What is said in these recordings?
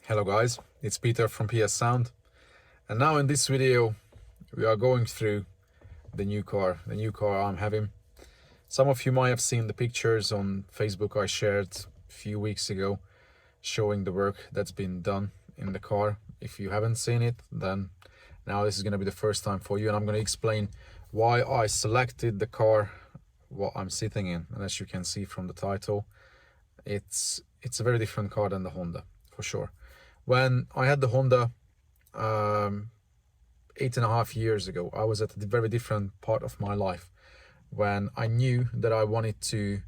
Hello guys, it's Peter from Pssound, and now in this video we are going through the new car I'm having. Some of you might have seen the pictures on Facebook I shared a few weeks ago showing the work that's been done in the car. If you haven't seen it, then now this is going to be the first time for you, and I'm going to explain why I selected the car what I'm sitting in. And as you can see from the title, it's a very different car than the Honda, for sure. When I had the Honda 8.5 years ago, I was at a very different part of my life when I knew that I wanted to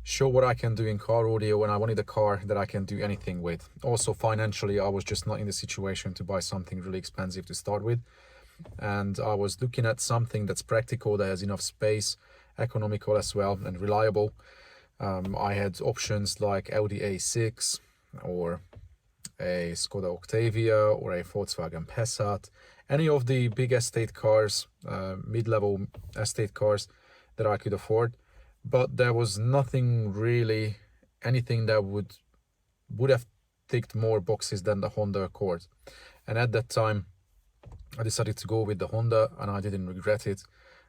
show what I can do in car audio, and I wanted a car that I can do anything with. Also financially, I was just not in the situation to buy something really expensive to start with, and I was looking at something that's practical, that has enough space, economical as well, and reliable. I had options like Audi A6 or a Skoda Octavia or a Volkswagen Passat, any of the big estate cars, mid-level estate cars that I could afford. But there was nothing really, anything that would have ticked more boxes than the Honda Accord. And at that time, I decided to go with the Honda, and I didn't regret it.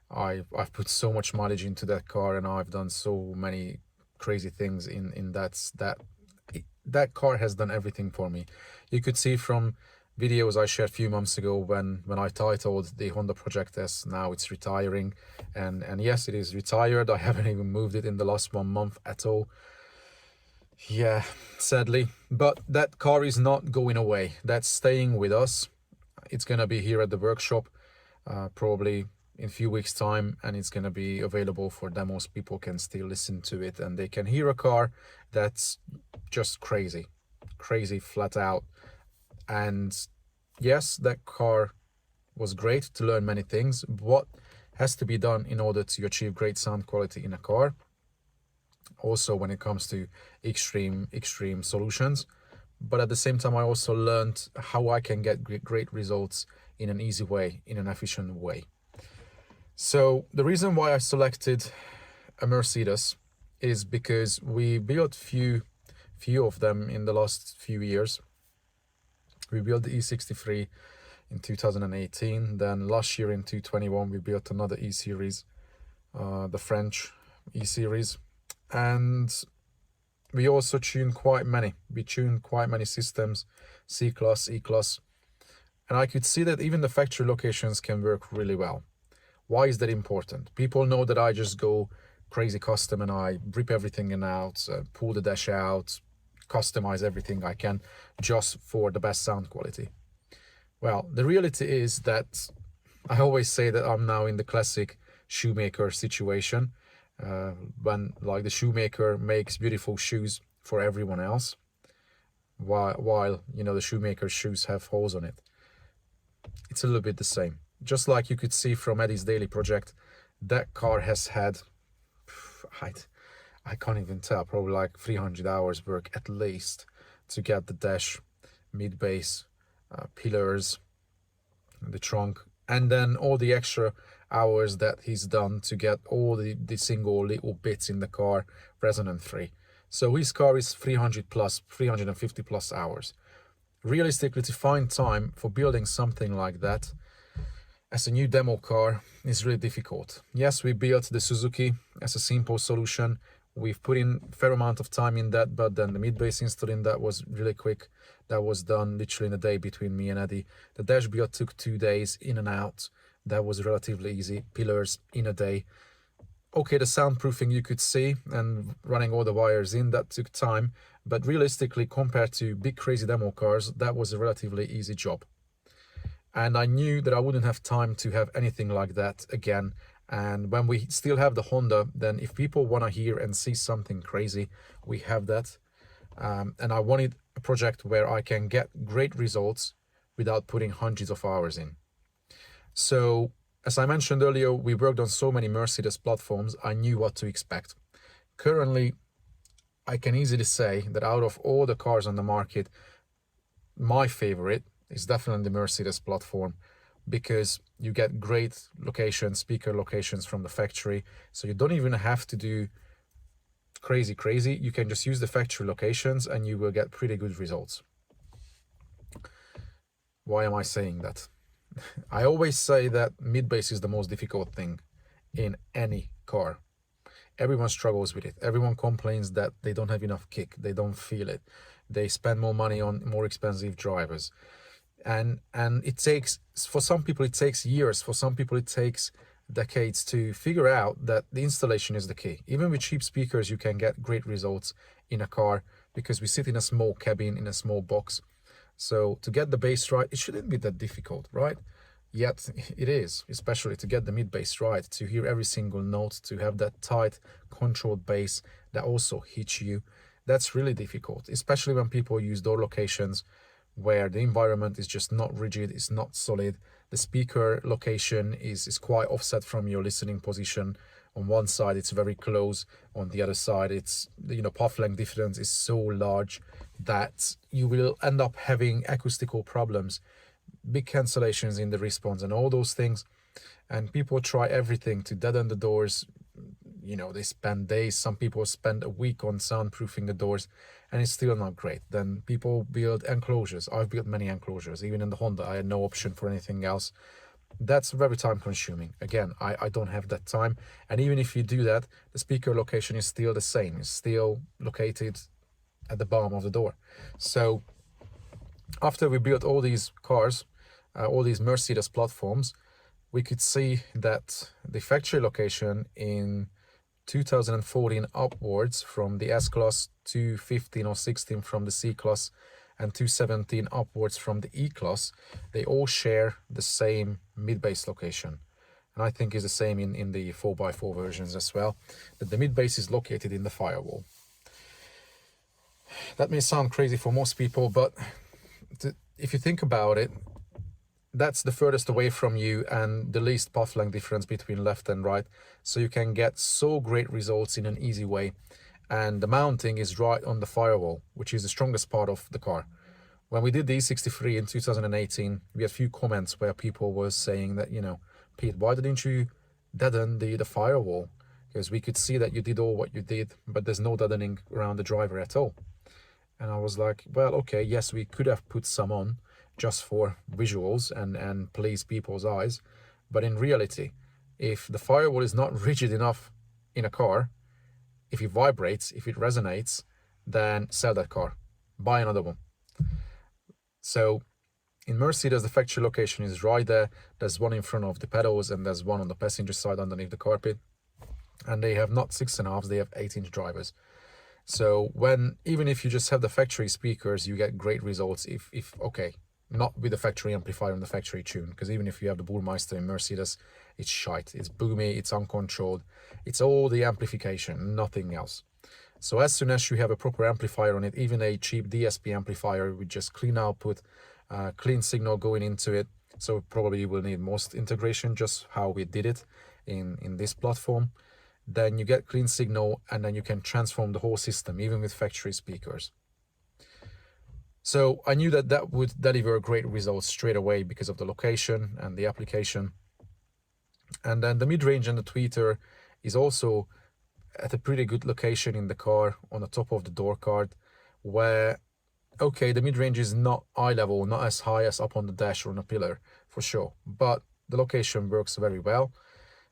I've put so much mileage into that car, and I've done so many crazy things in that car has done everything for me. You could see from videos I shared a few months ago when I titled the Honda Project as now it's retiring, and yes, it is retired. I haven't even moved it in the last 1 month at all. Yeah, sadly, but that car is not going away. That's staying with us. It's gonna be here at the workshop probably in a few weeks time, and it's going to be available for demos. People can still listen to it, and they can hear a car that's just crazy flat out. And yes, that car was great to learn many things. What has to be done in order to achieve great sound quality in a car, also when it comes to extreme solutions. But at the same time, I also learned how I can get great results in an easy way, in an efficient way. So the reason why I selected a Mercedes is because we built few of them in the last few years. We built the E63 in 2018. Then last year in 2021, we built another E-Series, the French E-Series. And we also tuned quite many. We tuned quite many systems, C-Class, E-Class. And I could see that even the factory locations can work really well. Why is that important? People know that I just go crazy custom and I rip everything out, pull the dash out, customize everything I can just for the best sound quality. Well, the reality is that I always say that I'm now in the classic shoemaker situation, when like the shoemaker makes beautiful shoes for everyone else, while you know the shoemaker's shoes have holes on it. It's a little bit the same. Just like you could see from Eddie's daily project, that car has had, I can't even tell, probably like 300 hours work at least to get the dash, mid bass, pillars, the trunk, and then all the extra hours that he's done to get all the single little bits in the car resonant free. So his car is 300 plus, 350 plus hours. Realistically, to find time for building something like that as a new demo car is really difficult. Yes, we built the Suzuki as a simple solution. We've put in a fair amount of time in that, but then the mid-bass install in that was really quick. That was done literally in a day between me and Eddie. The dash build took 2 days in and out. That was relatively easy. Pillars in a day. Okay, the soundproofing you could see and running all the wires in, that took time. But realistically, compared to big crazy demo cars, that was a relatively easy job. And I knew that I wouldn't have time to have anything like that again. And when we still have the Honda, then if people want to hear and see something crazy, we have that. And I wanted a project where I can get great results without putting hundreds of hours in. So, as I mentioned earlier, we worked on so many Mercedes platforms, I knew what to expect. Currently, I can easily say that out of all the cars on the market, my favorite is definitely the Mercedes platform, because you get great locations, speaker locations from the factory. So you don't even have to do crazy. You can just use the factory locations and you will get pretty good results. Why am I saying that? I always say that mid-bass is the most difficult thing in any car. Everyone struggles with it. Everyone complains that they don't have enough kick. They don't feel it. They spend more money on more expensive drivers. And it takes, for some people it takes years, for some people it takes decades to figure out that the installation is the key. Even with cheap speakers you can get great results in a car because we sit in a small cabin, in a small box. So to get the bass right, it shouldn't be that difficult, right? Yet it is, especially to get the mid bass right, to hear every single note, to have that tight controlled bass that also hits you. That's really difficult, especially when people use door locations where the environment is just not rigid, it's not solid. The speaker location is quite offset from your listening position. On one side it's very close, on the other side it's, path length difference is so large that you will end up having acoustical problems, big cancellations in the response and all those things. And people try everything to deaden the doors. They spend days, some people spend a week on soundproofing the doors, and it's still not great. Then people build enclosures. I've built many enclosures. Even in the Honda I had no option for anything else. That's very time consuming. Again, I don't have that time. And even if you do that, the speaker location is still the same. It's still located at the bottom of the door. So after we built all these cars, all these Mercedes platforms, we could see that the factory location in 2014 upwards from the S-Class, 215 or 16 from the C-Class, and 217 upwards from the E-Class, they all share the same mid-bass location. And I think is the same in the 4x4 versions as well, that the mid-bass is located in the firewall. That may sound crazy for most people, but if you think about it, that's the furthest away from you and the least path length difference between left and right. So you can get so great results in an easy way. And the mounting is right on the firewall, which is the strongest part of the car. When we did the E63 in 2018, we had a few comments where people were saying that, Pete, why didn't you deaden the firewall? Because we could see that you did all what you did, but there's no deadening around the driver at all. And I was like, well, okay, yes, we could have put some on just for visuals and please people's eyes. But in reality, if the firewall is not rigid enough in a car, if it vibrates, if it resonates, then sell that car, buy another one. So in Mercedes, the factory location is right there. There's one in front of the pedals and there's one on the passenger side underneath the carpet. And they have not 6.5s, they have 8-inch drivers. So even if you just have the factory speakers, you get great results if okay, not with the factory amplifier and the factory tune, because even if you have the Burmeister in Mercedes, it's shite. It's boomy, it's uncontrolled. It's all the amplification, nothing else. So as soon as you have a proper amplifier on it, even a cheap DSP amplifier with just clean output, clean signal going into it, so probably you will need most integration, just how we did it in this platform, then you get clean signal and then you can transform the whole system, even with factory speakers. So I knew that would deliver great results straight away because of the location and the application. And then the mid-range and the tweeter is also at a pretty good location in the car on the top of the door card, where, okay, the mid-range is not eye level, not as high as up on the dash or on a pillar for sure, but the location works very well.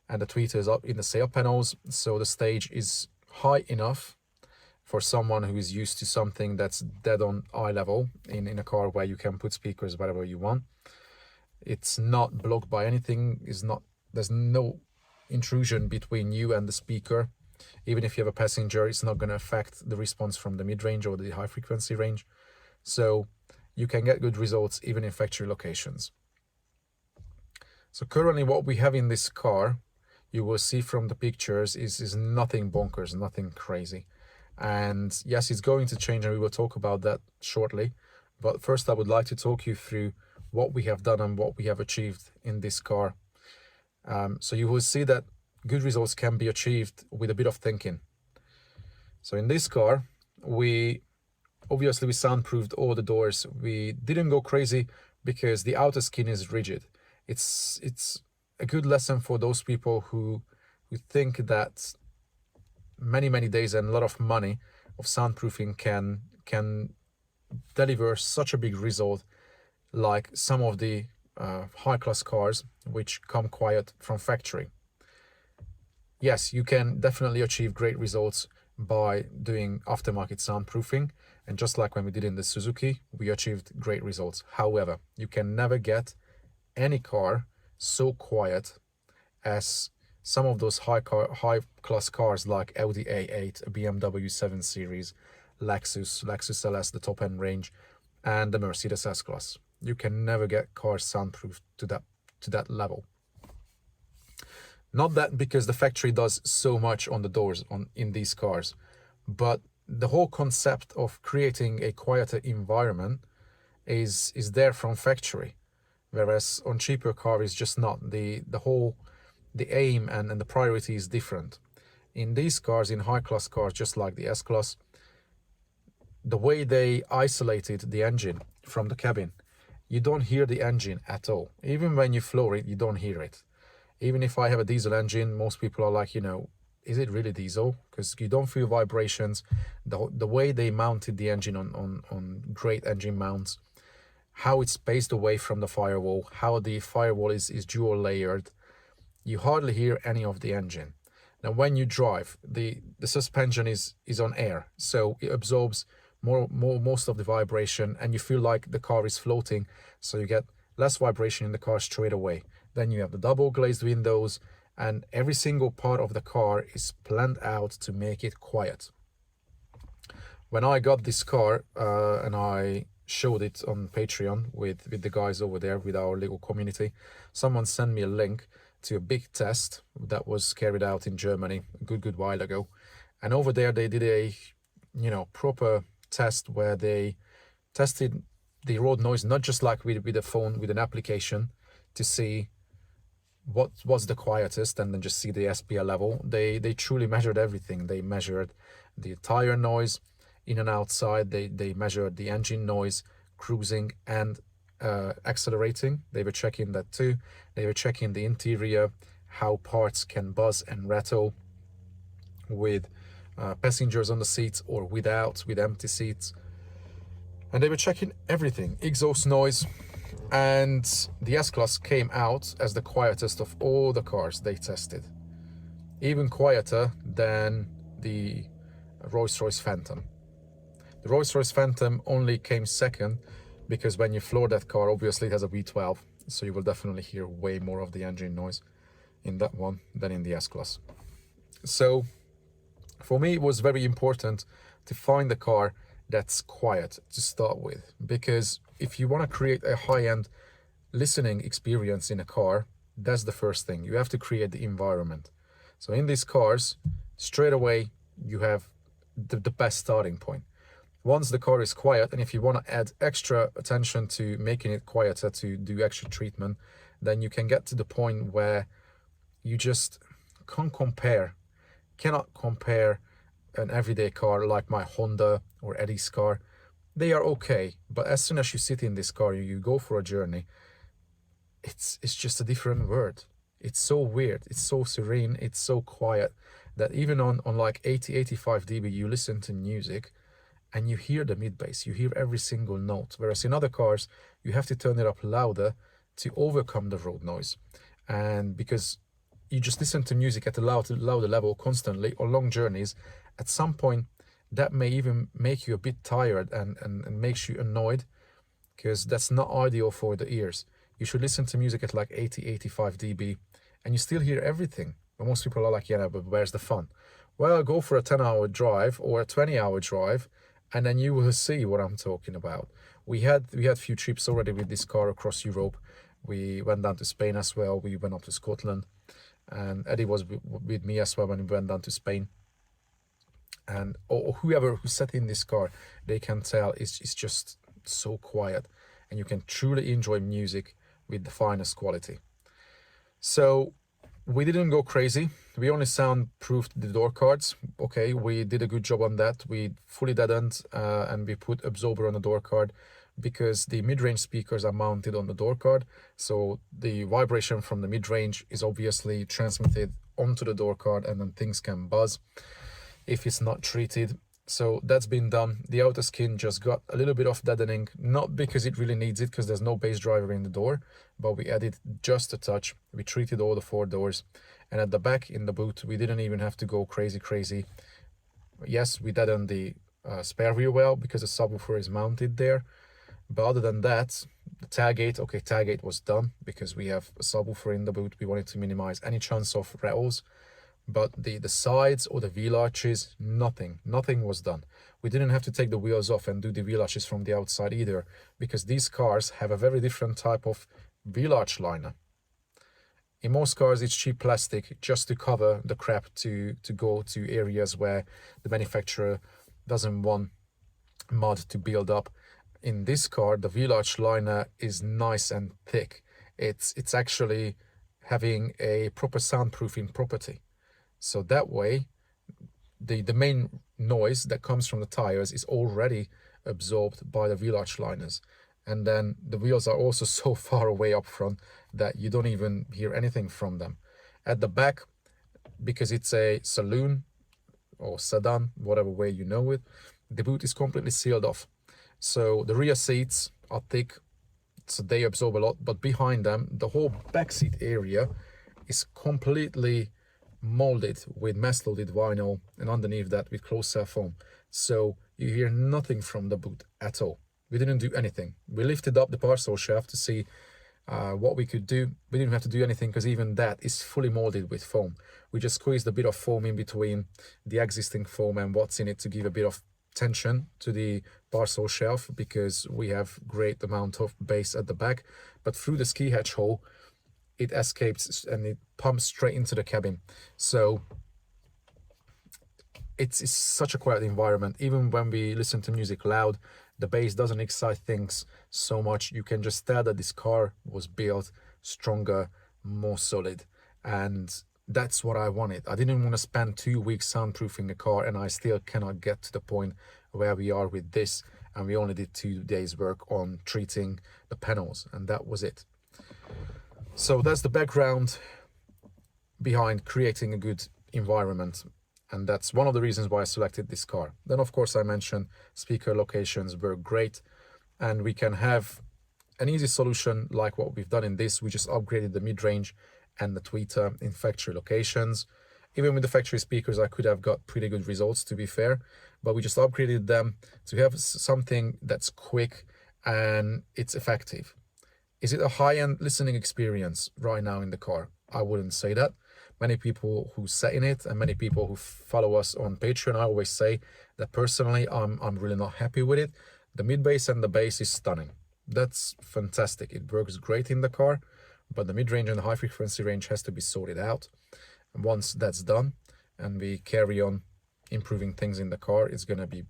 And the tweeter is up in the sail panels, so the stage is high enough for someone who is used to something that's dead on eye level in a car where you can put speakers wherever you want. It's not blocked by anything, there's no intrusion between you and the speaker. Even if you have a passenger, it's not going to affect the response from the mid-range or the high frequency range. So you can get good results even in factory locations. So currently what we have in this car, you will see from the pictures, is nothing bonkers, nothing crazy. And yes, it's going to change and we will talk about that shortly. But first I would like to talk you through what we have done and what we have achieved in this car. So you will see that good results can be achieved with a bit of thinking. So in this car, we soundproofed all the doors. We didn't go crazy because the outer skin is rigid. It's a good lesson for those people who think that many days and a lot of money of soundproofing can deliver such a big result. like some of the high-class cars which come quiet from factory. Yes, you can definitely achieve great results by doing aftermarket soundproofing, and just like when we did in the Suzuki, we achieved great results. However, you can never get any car so quiet as some of those high class cars like Audi A8, BMW 7 Series, Lexus LS, the top end range, and the Mercedes S-Class. You can never get cars soundproof to that level. Not that because the factory does so much on the doors in these cars, but the whole concept of creating a quieter environment is there from factory, whereas on cheaper cars is just not. The aim and the priority is different. In these cars, in high-class cars, just like the S-Class, the way they isolated the engine from the cabin, you don't hear the engine at all. Even when you floor it, you don't hear it. Even if I have a diesel engine, most people are like, is it really diesel? Because you don't feel vibrations. The way they mounted the engine on great engine mounts, how it's spaced away from the firewall, how the firewall is dual layered, you hardly hear any of the engine. Now, when you drive, the suspension is on air, so it absorbs most of the vibration, and you feel like the car is floating, so you get less vibration in the car straight away. Then you have the double glazed windows, and every single part of the car is planned out to make it quiet. When I got this car and I showed it on Patreon with the guys over there, with our little community, someone sent me a link to a big test that was carried out in Germany a good while ago. And over there they did a proper test where they tested the road noise, not just like with a phone, with an application, to see what was the quietest and then just see the SPL level. They truly measured everything. They measured the tire noise in and outside. They measured the engine noise, cruising and accelerating. They were checking that too. They were checking the interior, how parts can buzz and rattle with passengers on the seats or without, with empty seats. And they were checking everything, exhaust noise. And the S-Class came out as the quietest of all the cars they tested, even quieter than the Rolls-Royce Phantom. The Rolls-Royce Phantom only came second because when you floor that car, obviously it has a V12, so you will definitely hear way more of the engine noise in that one than in the S-Class. So for me, it was very important to find a car that's quiet to start with, because if you want to create a high-end listening experience in a car, that's the first thing. You have to create the environment. So in these cars, straight away, you have the best starting point. Once the car is quiet, and if you want to add extra attention to making it quieter, to do extra treatment, then you can get to the point where you just cannot compare an everyday car like my Honda or Eddie's car. They are okay, but as soon as you sit in this car, you go for a journey, it's just a different world. It's so weird, it's so serene, it's so quiet that even on like 80-85 dB, you listen to music and you hear the mid bass, you hear every single note. Whereas in other cars, you have to turn it up louder to overcome the road noise. And because you just listen to music at a louder level constantly on long journeys, at some point that may even make you a bit tired and makes you annoyed, because that's not ideal for the ears. You should listen to music at like 80-85 dB and you still hear everything. But most people are like, yeah, but where's the fun? Well, go for a 10-hour drive or a 20-hour drive and then you will see what I'm talking about. We had a few trips already with this car across Europe. We went down to Spain as well. We went up to Scotland, and Eddie was with me as well when we went down to Spain. And whoever who sat in this car, they can tell it's just so quiet, and you can truly enjoy music with the finest quality. So we didn't go crazy. We only soundproofed the door cards. Okay, we did a good job on that. We fully deadened and we put absorber on the door card, because the mid-range speakers are mounted on the door card. So the vibration from the mid-range is obviously transmitted onto the door card, and then things can buzz if it's not treated. So that's been done. The outer skin just got a little bit of deadening, not because it really needs it, because there's no bass driver in the door, but we added just a touch. We treated all the 4 doors, and at the back in the boot, we didn't even have to go crazy. Yes, we deadened the spare wheel well because the subwoofer is mounted there, but other than that, the tailgate, okay, tailgate was done because we have a subwoofer in the boot. We wanted to minimize any chance of rattles. But the sides or the wheel arches, nothing was done. We didn't have to take the wheels off and do the wheel arches from the outside either, because these cars have a very different type of wheel arch liner. In most cars, it's cheap plastic just to cover the crap to go to areas where the manufacturer doesn't want mud to build up. In this car, the wheel arch liner is nice and thick. It's actually having a proper soundproofing property. So that way, the main noise that comes from the tires is already absorbed by the wheel arch liners. And then the wheels are also so far away up front that you don't even hear anything from them. At the back, because it's a saloon or sedan, whatever way you know it, the boot is completely sealed off. So the rear seats are thick, so they absorb a lot, but behind them, the whole back seat area is completely molded with mass loaded vinyl, and underneath that with closed cell foam. So you hear nothing from the boot at all. We didn't do anything. We lifted up the parcel shelf to see what we could do. We didn't have to do anything because even that is fully molded with foam. We just squeezed a bit of foam in between the existing foam and what's in it to give a bit of tension to the parcel shelf, because we have great amount of bass at the back, but through the ski hatch hole it escapes and it pumps straight into the cabin. So it's such a quiet environment. Even when we listen to music loud, the bass doesn't excite things so much. You can just tell that this car was built stronger, more solid, and that's what I wanted. I didn't want to spend 2 weeks soundproofing a car, and I still cannot get to the point where we are with this, and we only did 2 days work on treating the panels, and that was it. So that's the background behind creating a good environment, and that's one of the reasons why I selected this car. Then of course I mentioned speaker locations were great, and we can have an easy solution like what we've done in this. We just upgraded the mid-range and the tweeter in factory locations. Even with the factory speakers, I could have got pretty good results, to be fair, but we just upgraded them to have something that's quick and it's effective. Is it a high-end listening experience right now in the car? I wouldn't say that. Many people who sat in it and many people who follow us on Patreon, I always say that personally, I'm really not happy with it. The mid-bass and the bass is stunning. That's fantastic. It works great in the car, but the mid-range and the high-frequency range has to be sorted out. And once that's done and we carry on improving things in the car, it's going to be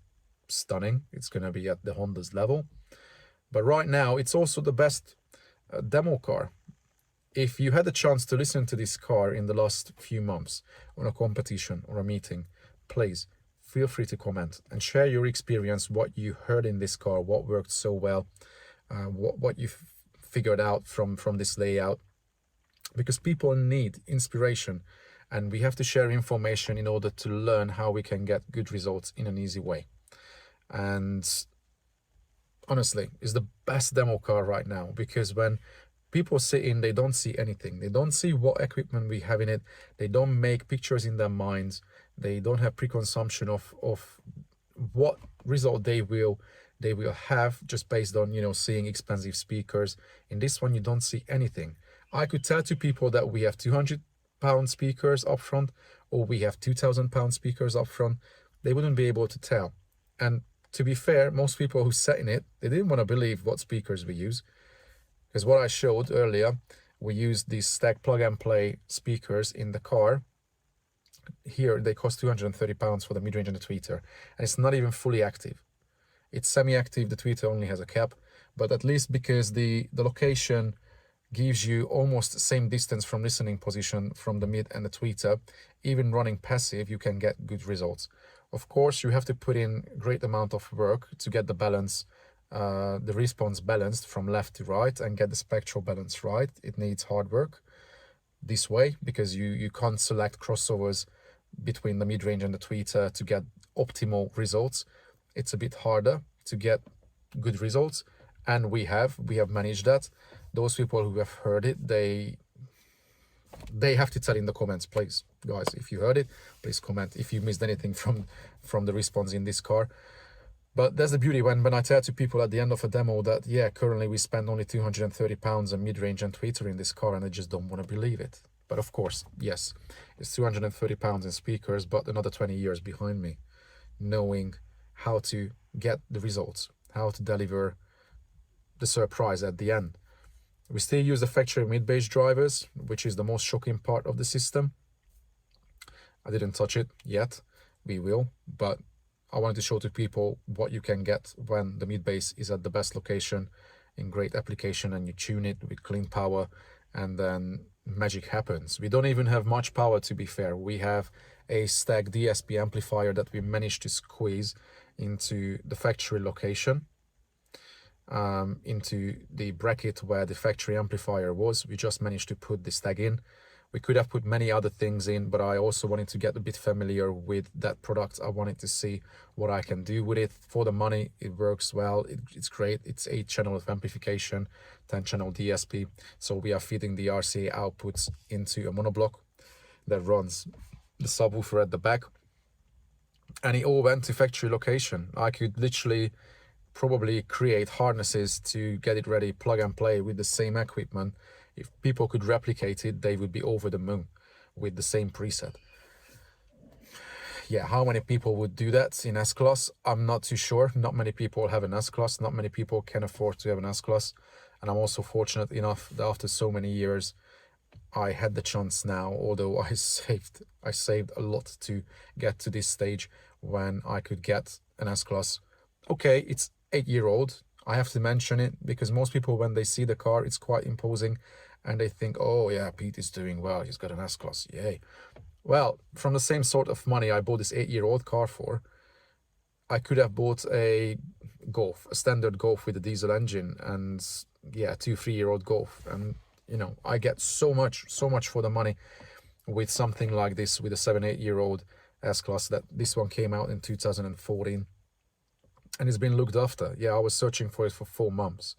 stunning. It's going to be at the Honda's level. But right now, it's also the best demo car. If you had a chance to listen to this car in the last few months on a competition or a meeting, please feel free to comment and share your experience, what you heard in this car, what worked so well, what you figured out from this layout, because people need inspiration and we have to share information in order to learn how we can get good results in an easy way. And honestly, it's the best demo car right now, because when people sit in, they don't see anything. They don't see what equipment we have in it. They don't make pictures in their minds. They don't have preconception of what result they will have just based on, seeing expensive speakers. In this one, you don't see anything. I could tell to people that we have £200 speakers up front or we have £2,000 speakers up front. They wouldn't be able to tell. And to be fair, most people who sat in it, they didn't want to believe what speakers we use. Because what I showed earlier, we used these stack plug and play speakers in the car. Here, they cost £230 for the mid-range and the tweeter. And it's not even fully active. It's semi-active, the tweeter only has a cap. But at least because the location gives you almost the same distance from listening position from the mid and the tweeter, even running passive, you can get good results. Of course, you have to put in a great amount of work to get the balance, the response balanced from left to right and get the spectral balance right. It needs hard work this way because you can't select crossovers between the mid-range and the tweeter to get optimal results. It's a bit harder to get good results, and we have managed that. Those people who have heard it, they have to tell in the comments, please, guys. If you heard it, please comment if you missed anything from the response in this car. But that's the beauty when I tell to people at the end of a demo that, yeah, currently we spend only £230 on mid-range and tweeter in this car, and they just don't want to believe it. But of course, yes, it's £230 in speakers, but another 20 years behind me, knowing how to get the results, how to deliver the surprise at the end. We still use the factory mid-bass drivers, which is the most shocking part of the system. I didn't touch it yet. We will, but I wanted to show to people what you can get when the mid-bass is at the best location in great application, and you tune it with clean power, and then magic happens. We don't even have much power, to be fair. We have a stack DSP amplifier that we managed to squeeze into the factory location, into the bracket where the factory amplifier was. We just managed to put the stack in. We could have put many other things in, but I also wanted to get a bit familiar with that product. I wanted to see what I can do with it. For the money, it works well. It's great. It's 8 channel of amplification, 10 channel DSP. So we are feeding the RCA outputs into a monoblock that runs the subwoofer at the back. And it all went to factory location. I could literally probably create harnesses to get it ready, plug and play with the same equipment. If people could replicate it, they would be over the moon with the same preset. Yeah, how many people would do that in S-Class? I'm not too sure. Not many people have an S-Class. Not many people can afford to have an S-Class. And I'm also fortunate enough that after so many years, I had the chance now, although I saved a lot to get to this stage when I could get an S-Class. Okay, it's 8-year-old. I have to mention it because most people, when they see the car, it's quite imposing and they think, oh yeah, Pete is doing well, he's got an S-Class, yay. Well, from the same sort of money I bought this 8-year-old car for, I could have bought a Golf, a standard Golf with a diesel engine, and yeah, 2-3-year-old Golf. And you know, I get so much for the money with something like this, with a 7-8-year-old S-Class. That this one came out in 2014. And it's been looked after. Yeah, I was searching for it for 4 months,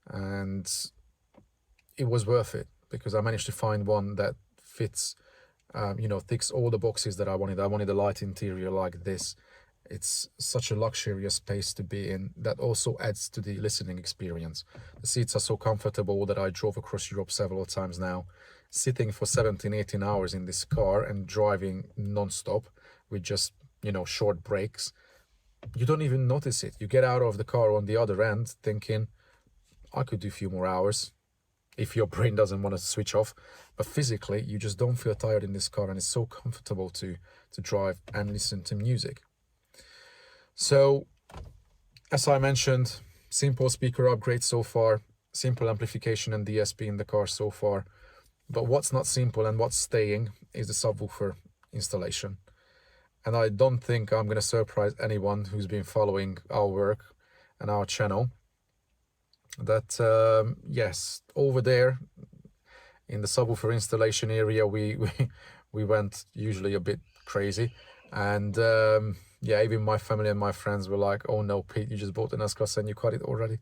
and it was worth it because I managed to find one that fits, you know, ticks all the boxes that I wanted. I wanted a light interior like this. It's such a luxurious space to be in that also adds to the listening experience. The seats are so comfortable that I drove across Europe several times now, sitting for 17-18 hours in this car and driving non-stop with just, you know, short breaks. You don't even notice it. You get out of the car on the other end thinking, I could do a few more hours if your brain doesn't want to switch off. But physically, you just don't feel tired in this car, and it's so comfortable to drive and listen to music. So, as I mentioned, simple speaker upgrade so far, simple amplification and DSP in the car so far. But what's not simple and what's staying is the subwoofer installation. And I don't think I'm going to surprise anyone who's been following our work and our channel that, yes, over there in the subwoofer installation area, we went usually a bit crazy. And yeah, even my family and my friends were like, oh no, Pete, you just bought an S-Class and you cut it already.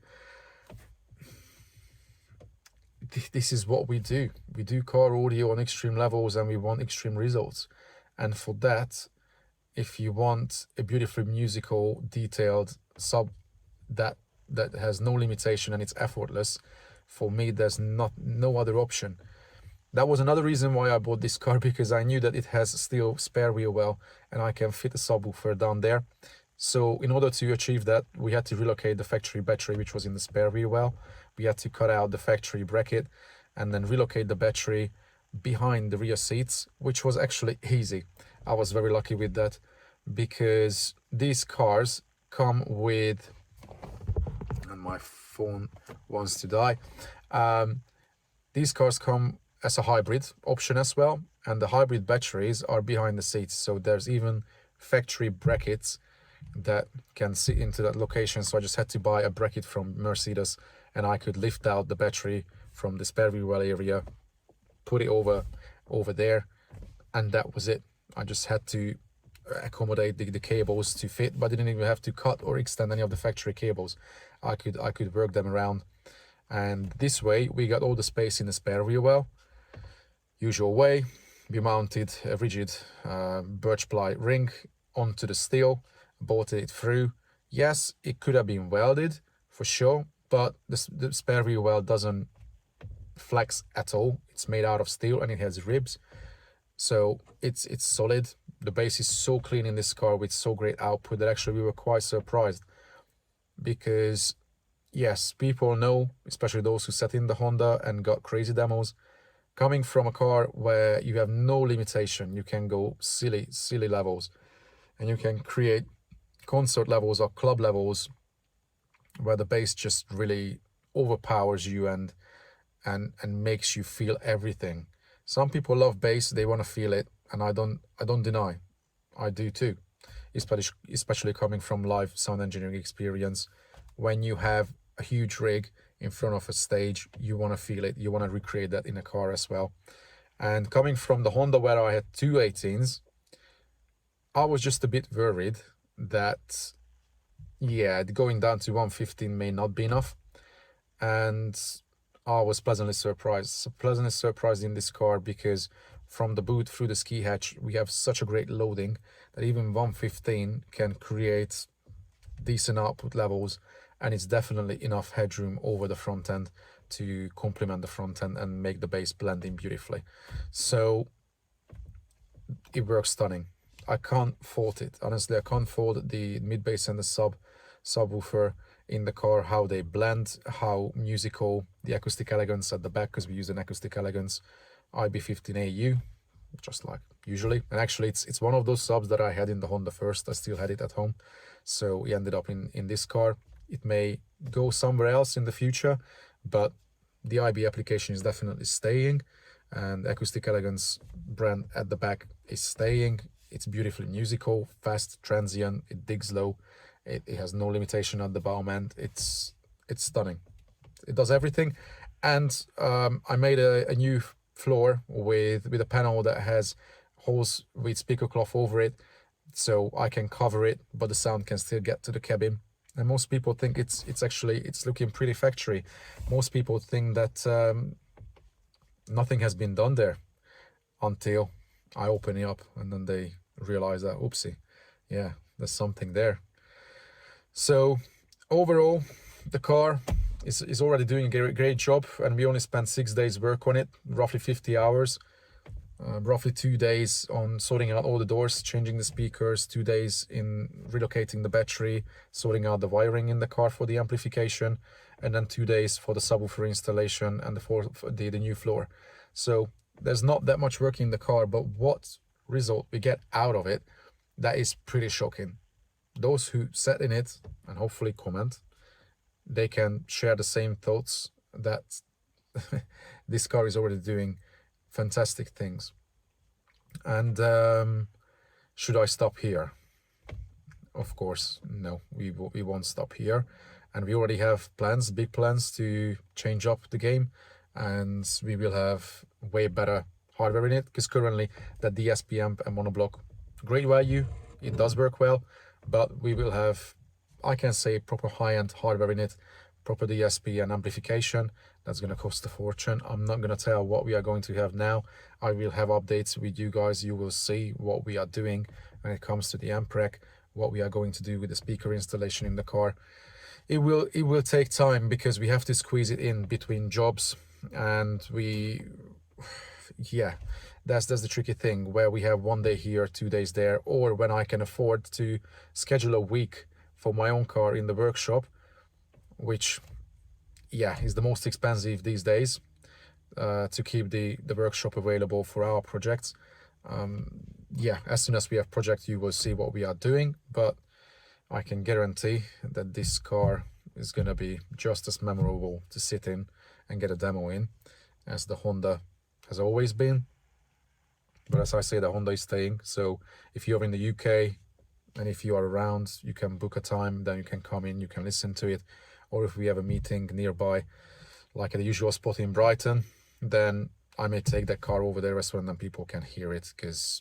This is what we do. We do car audio on extreme levels and we want extreme results. And for that, if you want a beautifully musical, detailed sub that has no limitation and it's effortless, for me, there's no other option. That was another reason why I bought this car, because I knew that it has still spare wheel well and I can fit a subwoofer down there. So in order to achieve that, we had to relocate the factory battery, which was in the spare wheel well. We had to cut out the factory bracket and then relocate the battery behind the rear seats, which was actually easy. I was very lucky with that because these cars come with, and my phone wants to die. These cars come as a hybrid option as well, and the hybrid batteries are behind the seats. So there's even factory brackets that can sit into that location. So I just had to buy a bracket from Mercedes and I could lift out the battery from the spare wheel well area, put it over there, and that was it. I just had to accommodate the cables to fit, but I didn't even have to cut or extend any of the factory cables. I could work them around, and this way we got all the space in the spare wheel well. Usual way, we mounted a rigid birch ply ring onto the steel, bolted it through. Yes, it could have been welded for sure, but the spare wheel well doesn't flex at all. It's made out of steel and it has ribs, so it's solid. The bass is so clean in this car with so great output that actually we were quite surprised, because yes, people know, especially those who sat in the Honda and got crazy demos, coming from a car where you have no limitation, you can go silly levels, and you can create concert levels or club levels where the bass just really overpowers you and makes you feel everything. Some people love bass, they want to feel it, and I don't deny, I do too, especially coming from live sound engineering experience. When you have a huge rig in front of a stage, you want to feel it, you want to recreate that in a car as well. And coming from the Honda where I had two 18s, I was just a bit worried that, yeah, going down to 115 may not be enough. And I was pleasantly surprised in this car, because from the boot through the ski hatch, we have such a great loading that even 115 can create decent output levels, and it's definitely enough headroom over the front end to complement the front end and make the bass blend in beautifully. So it works stunning. I can't fault it. Honestly, I can't fault the mid bass and the subwoofer in the car, how they blend, how musical, the acoustic elegance at the back, because we use an acoustic elegance IB15AU, just like usually. And actually it's one of those subs that I had in the Honda first. I still had it at home, so we ended up in this car. It may go somewhere else in the future, but the IB application is definitely staying, and acoustic elegance brand at the back is staying. It's beautifully musical, fast, transient, it digs low, it has no limitation at the bottom end. It's stunning. It does everything. And I made a new floor with a panel that has holes with speaker cloth over it, so I can cover it, but the sound can still get to the cabin. And most people think it's looking pretty factory. Most people think that nothing has been done there until I open it up, and then they realize that, oopsie, yeah, there's something there. So overall, the car is already doing a great job, and we only spent 6 days work on it, roughly 50 hours. Roughly 2 days on sorting out all the doors, changing the speakers, 2 days in relocating the battery, sorting out the wiring in the car for the amplification, and then 2 days for the subwoofer installation and the new floor. So there's not that much work in the car, but what result we get out of it, that is pretty shocking. Those who sat in it and hopefully comment, they can share the same thoughts that this car is already doing fantastic things. And should I stop here? Of course, no, we won't stop here. And we already have plans, big plans to change up the game, and we will have way better hardware in it, because currently that DSP amp and monoblock, great value, it does work well, but we will have, I can say, proper high-end hardware in it, proper DSP and amplification. That's going to cost a fortune. I'm not going to tell what we are going to have now. I will have updates with you guys. You will see what we are doing when it comes to the amp rack, what we are going to do with the speaker installation in the car. It will take time, because we have to squeeze it in between jobs, and yeah, that's the tricky thing, where we have 1 day here, 2 days there, or when I can afford to schedule a week for my own car in the workshop, which, yeah, is the most expensive these days, to keep the workshop available for our projects. Yeah, as soon as we have project, you will see what we are doing, but I can guarantee that this car is going to be just as memorable to sit in and get a demo in as the Honda has always been. But as I say, the Honda is staying, so if you're in the UK and if you are around, you can book a time, then you can come in, you can listen to it. Or if we have a meeting nearby, like at the usual spot in Brighton, then I may take that car over there as well, and then people can hear it, because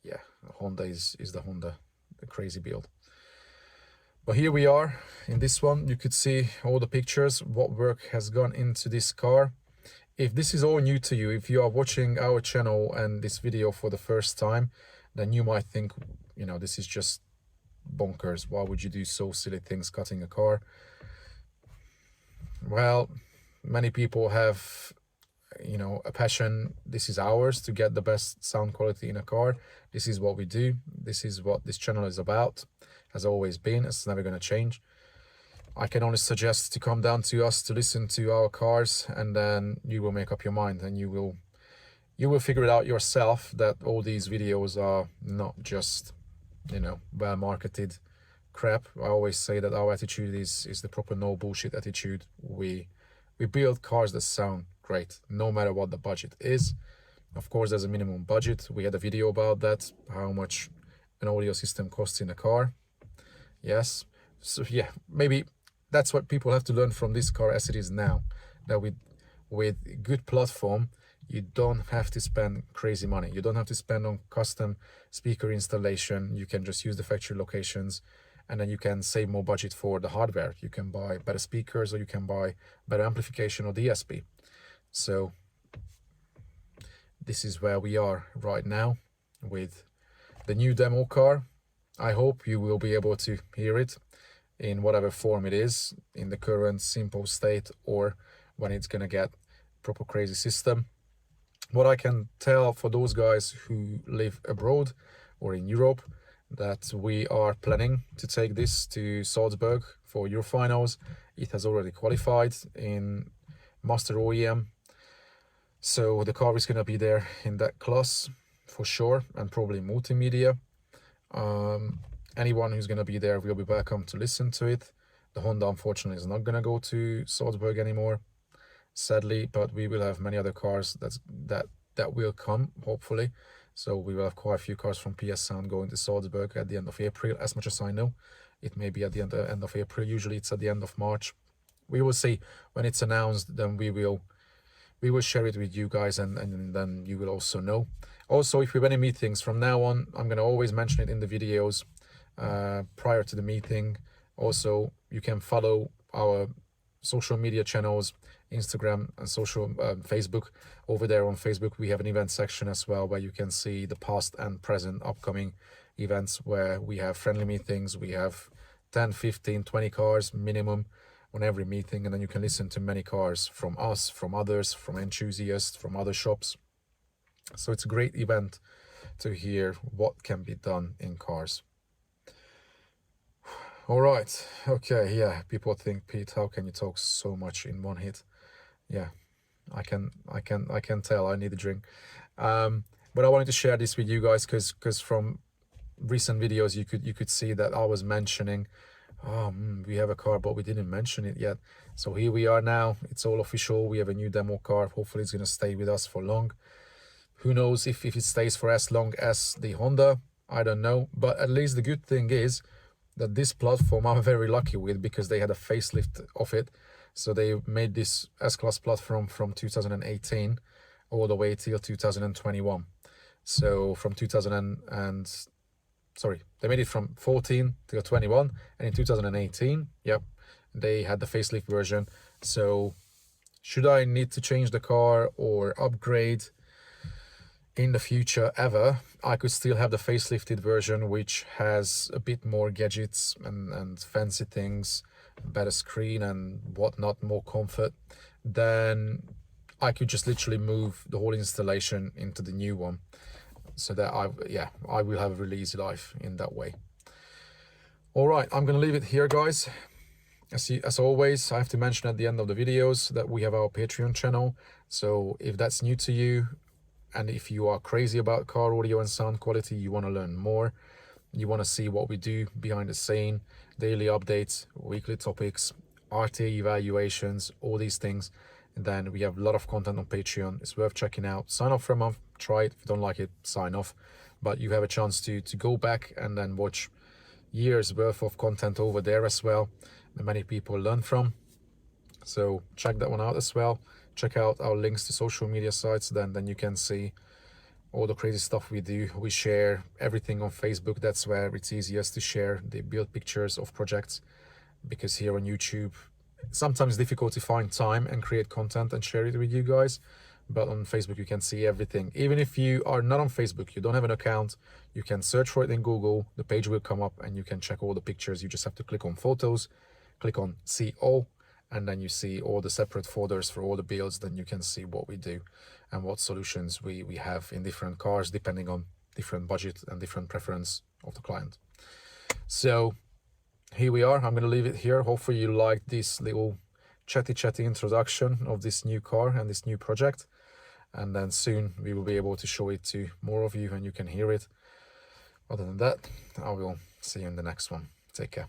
yeah, Honda is the Honda, the crazy build. But here we are in this one. You could see all the pictures, what work has gone into this car. If this is all new to you, if you are watching our channel and this video for the first time, then you might think, you know, this is just bonkers. Why would you do so silly things cutting a car? Well, many people have, you know, a passion. This is ours, to get the best sound quality in a car. This is what we do. This is what this channel is about, has always been. It's never going to change. I can only suggest to come down to us to listen to our cars, and then you will make up your mind, and you will figure it out yourself that all these videos are not just, you know, well marketed crap. I always say that our attitude is the proper no bullshit attitude. We build cars that sound great no matter what the budget is. Of course, there's a minimum budget. We had a video about that, how much an audio system costs in a car. Yes, so yeah, maybe that's what people have to learn from this car as it is now, that with good platform, you don't have to spend crazy money. You don't have to spend on custom speaker installation. You can just use the factory locations, and then you can save more budget for the hardware. You can buy better speakers, or you can buy better amplification or DSP. So this is where we are right now with the new demo car. I hope you will be able to hear it in whatever form it is, in the current simple state or when it's gonna get proper crazy system. What I can tell for those guys who live abroad or in Europe, that we are planning to take this to Salzburg for Eurofinals. It has already qualified in Master OEM, so the car is going to be there in that class for sure, and probably multimedia. Anyone who's going to be there will be welcome to listen to it. The Honda, unfortunately, is not going to go to Salzburg anymore, sadly, but we will have many other cars that will come, hopefully. So we will have quite a few cars from Pssound going to Salzburg at the end of April, as much as I know. It may be at the end of April. Usually it's at the end of March. We will see when it's announced. Then we will share it with you guys, and then you will also know. Also, if we have any meetings from now on, I'm going to always mention it in the videos prior to the meeting. Also, you can follow our social media channels, Instagram and social Facebook. Over there on Facebook, we have an event section as well, where you can see the past and present upcoming events, where we have friendly meetings. We have 10, 15, 20 cars minimum on every meeting, and then you can listen to many cars from us, from others, from enthusiasts, from other shops. So it's a great event to hear what can be done in cars. All right, okay, yeah, people think, Pete, how can you talk so much in one hit? Yeah, I can tell I need a drink. But I wanted to share this with you guys because from recent videos you could see that I was mentioning, we have a car, but we didn't mention it yet. So here we are now. It's all official. We have a new demo car. Hopefully it's going to stay with us for long. Who knows if it stays for as long as the Honda? I don't know. But at least the good thing is that this platform I'm very lucky with, because they had a facelift of it. So they made this S-Class platform from 2018 all the way till 2021. So from they made it from 14 to 21, and in 2018, yep, they had the facelift version. So should I need to change the car or upgrade in the future ever, I could still have the facelifted version, which has a bit more gadgets and fancy things, better screen and whatnot, more comfort. Then I could just literally move the whole installation into the new one, so that I will have a release life in that way. All right, I'm gonna leave it here, guys. As always, I have to mention at the end of the videos that we have our Patreon channel. So if that's new to you, and if you are crazy about car audio and sound quality, you want to learn more, you want to see what we do behind the scene, daily updates, weekly topics, RTA evaluations, all these things, then we have a lot of content on Patreon. It's worth checking out. Sign up for a month, try it. If you don't like it, sign off. But you have a chance to go back and then watch years worth of content over there as well, that many people learn from. So check that one out as well. Check out our links to social media sites, then you can see all the crazy stuff we do. We share everything on Facebook. That's where it's easiest to share the build pictures of projects, because here on YouTube, sometimes it's difficult to find time and create content and share it with you guys. But on Facebook, you can see everything. Even if you are not on Facebook, you don't have an account, you can search for it in Google, the page will come up and you can check all the pictures. You just have to click on photos, click on see all, and then you see all the separate folders for all the builds. Then you can see what we do and what solutions we have in different cars, depending on different budget and different preference of the client. So here we are. I'm going to leave it here. Hopefully you liked this little chatty introduction of this new car and this new project. And then soon we will be able to show it to more of you and you can hear it. Other than that, I will see you in the next one. Take care.